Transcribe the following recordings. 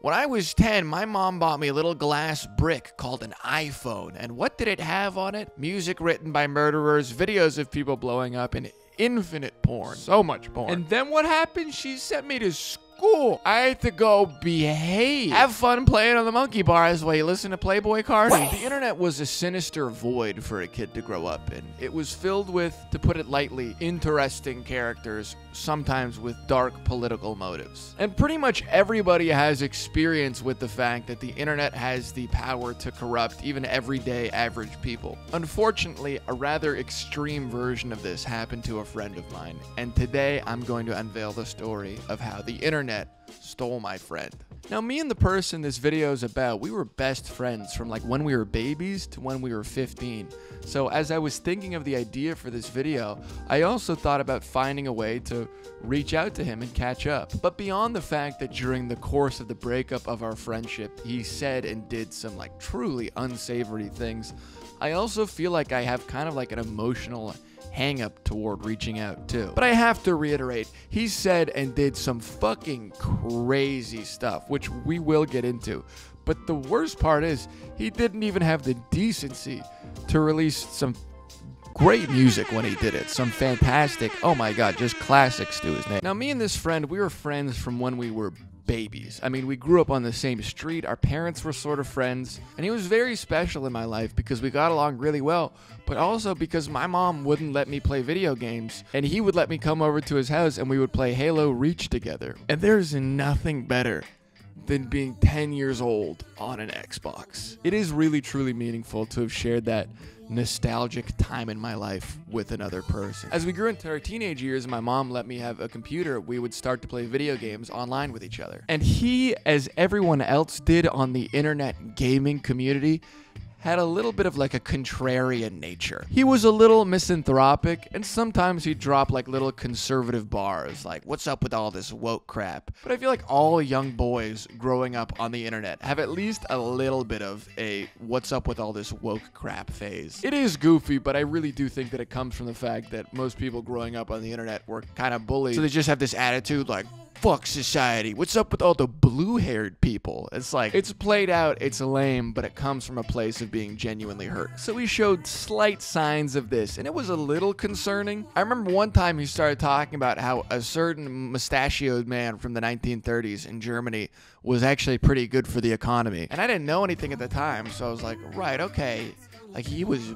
When I was 10, my mom bought me a little glass brick called an iPhone. And what did it have on it? Music written by murderers, videos of people blowing up, and infinite porn. So much porn. And then what happened? She sent me to school. I had to go behave. Have fun playing on the monkey bars while you listen to Playboy Cardi. The internet was a sinister void for a kid to grow up in. It was filled with, to put it lightly, interesting characters, sometimes with dark political motives. And pretty much everybody has experience with the fact that the internet has the power to corrupt even everyday average people. Unfortunately, a rather extreme version of this happened to a friend of mine, and today I'm going to unveil the story of how the internet stole my friend. Now, me and the person this video is about, we were best friends from like when we were babies to when we were 15. So as I was thinking of the idea for this video, I also thought about finding a way to reach out to him and catch up. But beyond the fact that during the course of the breakup of our friendship, he said and did some like truly unsavory things, I also feel like I have kind of like an emotional hang up toward reaching out too. But I have to reiterate, he said and did some fucking crazy stuff, which we will get into. But the worst part is, he didn't even have the decency to release some great music when he did it. Some fantastic, oh my god, just classics to his name. Now, me and this friend, we were friends from when we were babies. I mean, we grew up on the same street, our parents were sort of friends, and he was very special in my life because we got along really well, but also because my mom wouldn't let me play video games, and he would let me come over to his house and we would play Halo Reach together. And there's nothing better than being 10 years old on an Xbox. It is really truly meaningful to have shared that nostalgic time in my life with another person. As we grew into our teenage years, my mom let me have a computer. We would start to play video games online with each other. And he, as everyone else did on the internet gaming community, had a little bit of like a contrarian nature. He was a little misanthropic, and sometimes he'd drop like little conservative bars, like, what's up with all this woke crap? But I feel like all young boys growing up on the internet have at least a little bit of a what's up with all this woke crap phase. It is goofy, but I really do think that it comes from the fact that most people growing up on the internet were kind of bullied. So they just have this attitude like, fuck society. What's up with all the blue-haired people? It's like, it's played out, it's lame, but it comes from a place of being genuinely hurt. So he showed slight signs of this, and it was a little concerning. I remember one time he started talking about how a certain mustachioed man from the 1930s in Germany was actually pretty good for the economy. And I didn't know anything at the time, so I was like, right, okay. Like, he was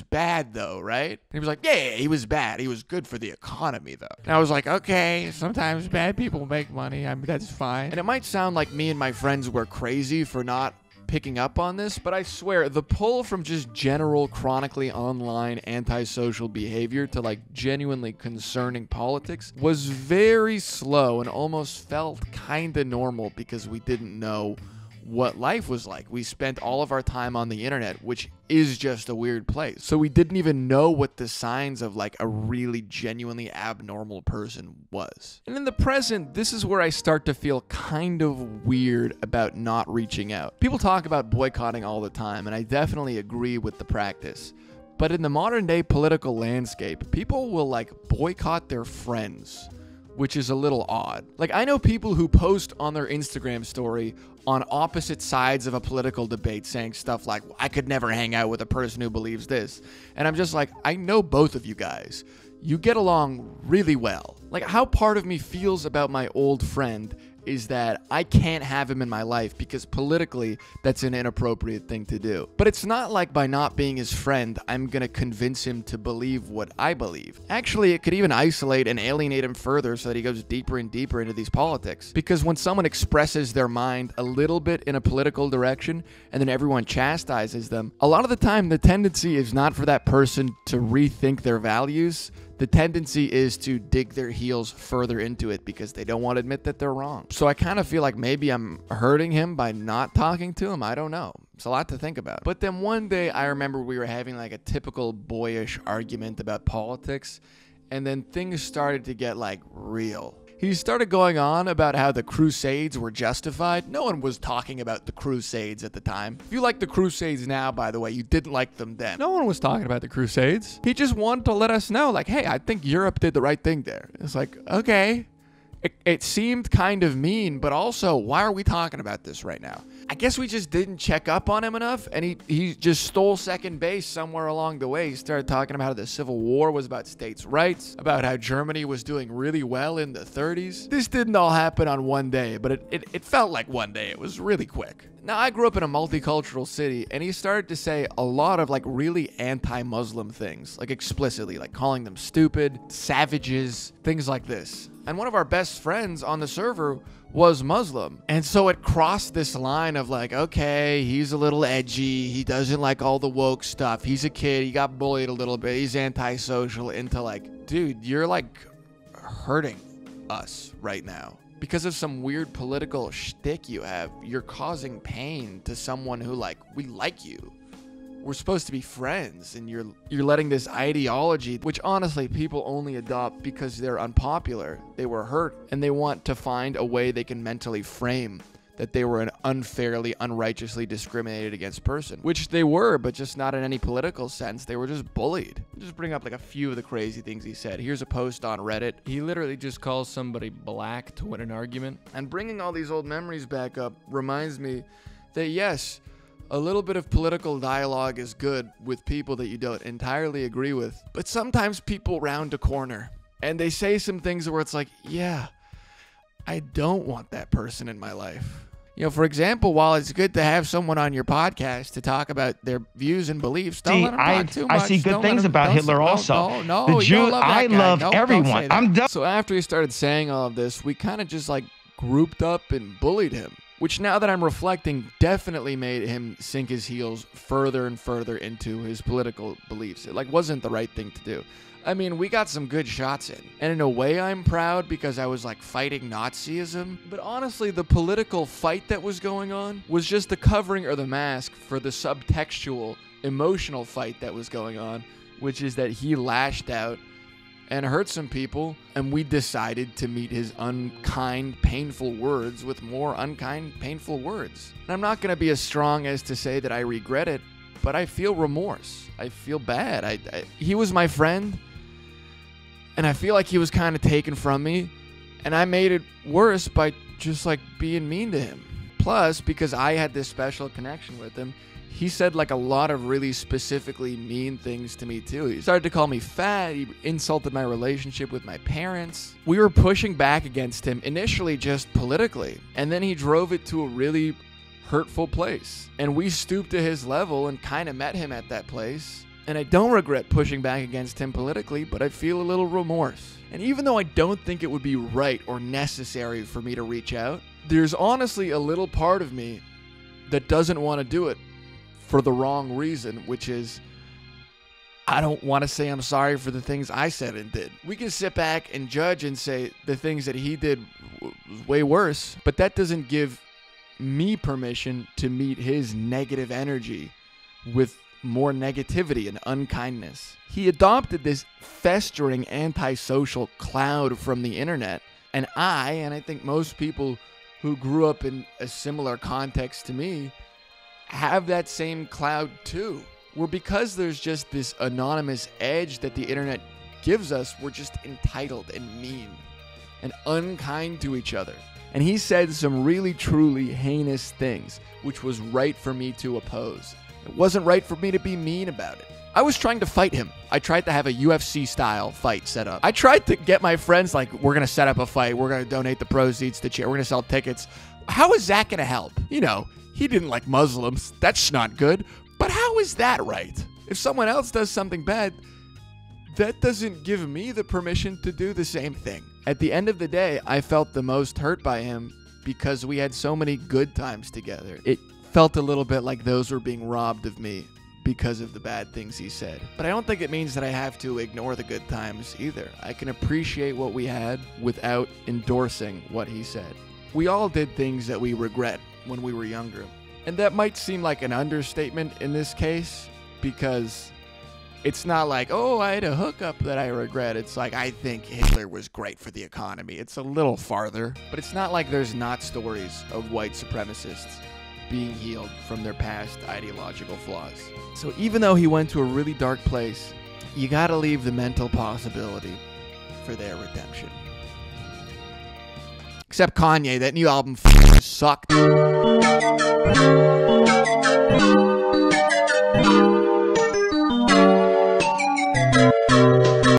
bad, though, right? And he was like, yeah, he was bad. He was good for the economy, though. And I was like, okay, sometimes bad people make money. I mean, that's fine. And it might sound like me and my friends were crazy for not picking up on this, but I swear, the pull from just general, chronically online antisocial behavior to, like, genuinely concerning politics was very slow and almost felt kinda normal because we didn't know what life was like. We spent all of our time on the internet, which is just a weird place. So we didn't even know what the signs of like a really genuinely abnormal person was. And in the present, this is where I start to feel kind of weird about not reaching out. People talk about boycotting all the time, and I definitely agree with the practice. But in the modern day political landscape, people will like boycott their friends, which is a little odd. Like, I know people who post on their Instagram story on opposite sides of a political debate saying stuff like, I could never hang out with a person who believes this. And I'm just like, I know both of you guys. You get along really well. Like, how part of me feels about my old friend is that I can't have him in my life because politically that's an inappropriate thing to do. But it's not like by not being his friend, I'm gonna convince him to believe what I believe. Actually, it could even isolate and alienate him further so that he goes deeper and deeper into these politics. Because when someone expresses their mind a little bit in a political direction and then everyone chastises them, a lot of the time the tendency is not for that person to rethink their values. The tendency is to dig their heels further into it because they don't want to admit that they're wrong. So I kind of feel like maybe I'm hurting him by not talking to him. I don't know. It's a lot to think about. But then one day I remember we were having like a typical boyish argument about politics, and then things started to get like real. He started going on about how the Crusades were justified. No one was talking about the Crusades at the time. If you like the Crusades now, by the way, you didn't like them then. No one was talking about the Crusades. He just wanted to let us know, like, hey, I think Europe did the right thing there. It's like, okay, It seemed kind of mean, but also, why are we talking about this right now? I guess we just didn't check up on him enough, and he just stole second base somewhere along the way. He started talking about how the Civil War was about states' rights, about how Germany was doing really well in the 30s. This didn't all happen on one day, but it felt like one day. It was really quick. Now, I grew up in a multicultural city, and he started to say a lot of like really anti-Muslim things, like explicitly, like calling them stupid, savages, things like this. And one of our best friends on the server was Muslim. And so it crossed this line of like, okay, he's a little edgy. He doesn't like all the woke stuff. He's a kid. He got bullied a little bit. He's antisocial, into like, dude, you're like hurting us right now. Because of some weird political shtick you have, you're causing pain to someone who like, we like you. We're supposed to be friends, and you're letting this ideology, which honestly people only adopt because they're unpopular. They were hurt, and they want to find a way they can mentally frame that they were an unfairly, unrighteously discriminated against person, which they were, but just not in any political sense. They were just bullied. I'll just bring up like a few of the crazy things he said. Here's a post on Reddit. He literally just calls somebody black to win an argument. And bringing all these old memories back up reminds me that yes, a little bit of political dialogue is good with people that you don't entirely agree with, but sometimes people round a corner and they say some things where it's like, yeah, I don't want that person in my life. You know, for example, while it's good to have someone on your podcast to talk about their views and beliefs, don't let them talk too much. I see good things about Hitler also. No, the Jew, I love everyone. I'm done. So after he started saying all of this, we kind of just like grouped up and bullied him, which now that I'm reflecting definitely made him sink his heels further and further into his political beliefs. It like wasn't the right thing to do. I mean, we got some good shots in. And in a way, I'm proud because I was like fighting Nazism. But honestly, the political fight that was going on was just the covering or the mask for the subtextual, emotional fight that was going on, which is that he lashed out and hurt some people, and we decided to meet his unkind, painful words with more unkind, painful words. And I'm not going to be as strong as to say that I regret it, but I feel remorse. I feel bad. He was my friend, and I feel like he was kind of taken from me, and I made it worse by just like being mean to him. Plus, because I had this special connection with him, he said like a lot of really specifically mean things to me too. He started to call me fat. He insulted my relationship with my parents. We were pushing back against him initially just politically, and then he drove it to a really hurtful place. And we stooped to his level and kind of met him at that place. And I don't regret pushing back against him politically, but I feel a little remorse. And even though I don't think it would be right or necessary for me to reach out, there's honestly a little part of me that doesn't want to do it for the wrong reason, which is I don't want to say I'm sorry for the things I said and did. We can sit back and judge and say the things that he did was way worse, but that doesn't give me permission to meet his negative energy with more negativity and unkindness. He adopted this festering antisocial cloud from the internet, and I think most people who grew up in a similar context to me have that same cloud too. Where because there's just this anonymous edge that the internet gives us, we're just entitled and mean and unkind to each other. And he said some really truly heinous things, which was right for me to oppose. It wasn't right for me to be mean about it. I was trying to fight him. I tried to have a UFC style fight set up. I tried to get my friends like, we're going to set up a fight. We're going to donate the proceeds to charity. We're going to sell tickets. How is that going to help? You know, he didn't like Muslims. That's not good. But how is that right? If someone else does something bad, that doesn't give me the permission to do the same thing. At the end of the day, I felt the most hurt by him because we had so many good times together. It felt a little bit like those were being robbed of me because of the bad things he said. But I don't think it means that I have to ignore the good times either. I can appreciate what we had without endorsing what he said. We all did things that we regret when we were younger. And that might seem like an understatement in this case, because it's not like, oh, I had a hookup that I regret. It's like, I think Hitler was great for the economy. It's a little farther, but it's not like there's not stories of white supremacists being healed from their past ideological flaws. So even though he went to a really dark place, you gotta leave the mental possibility for their redemption. Except Kanye, that new album sucked.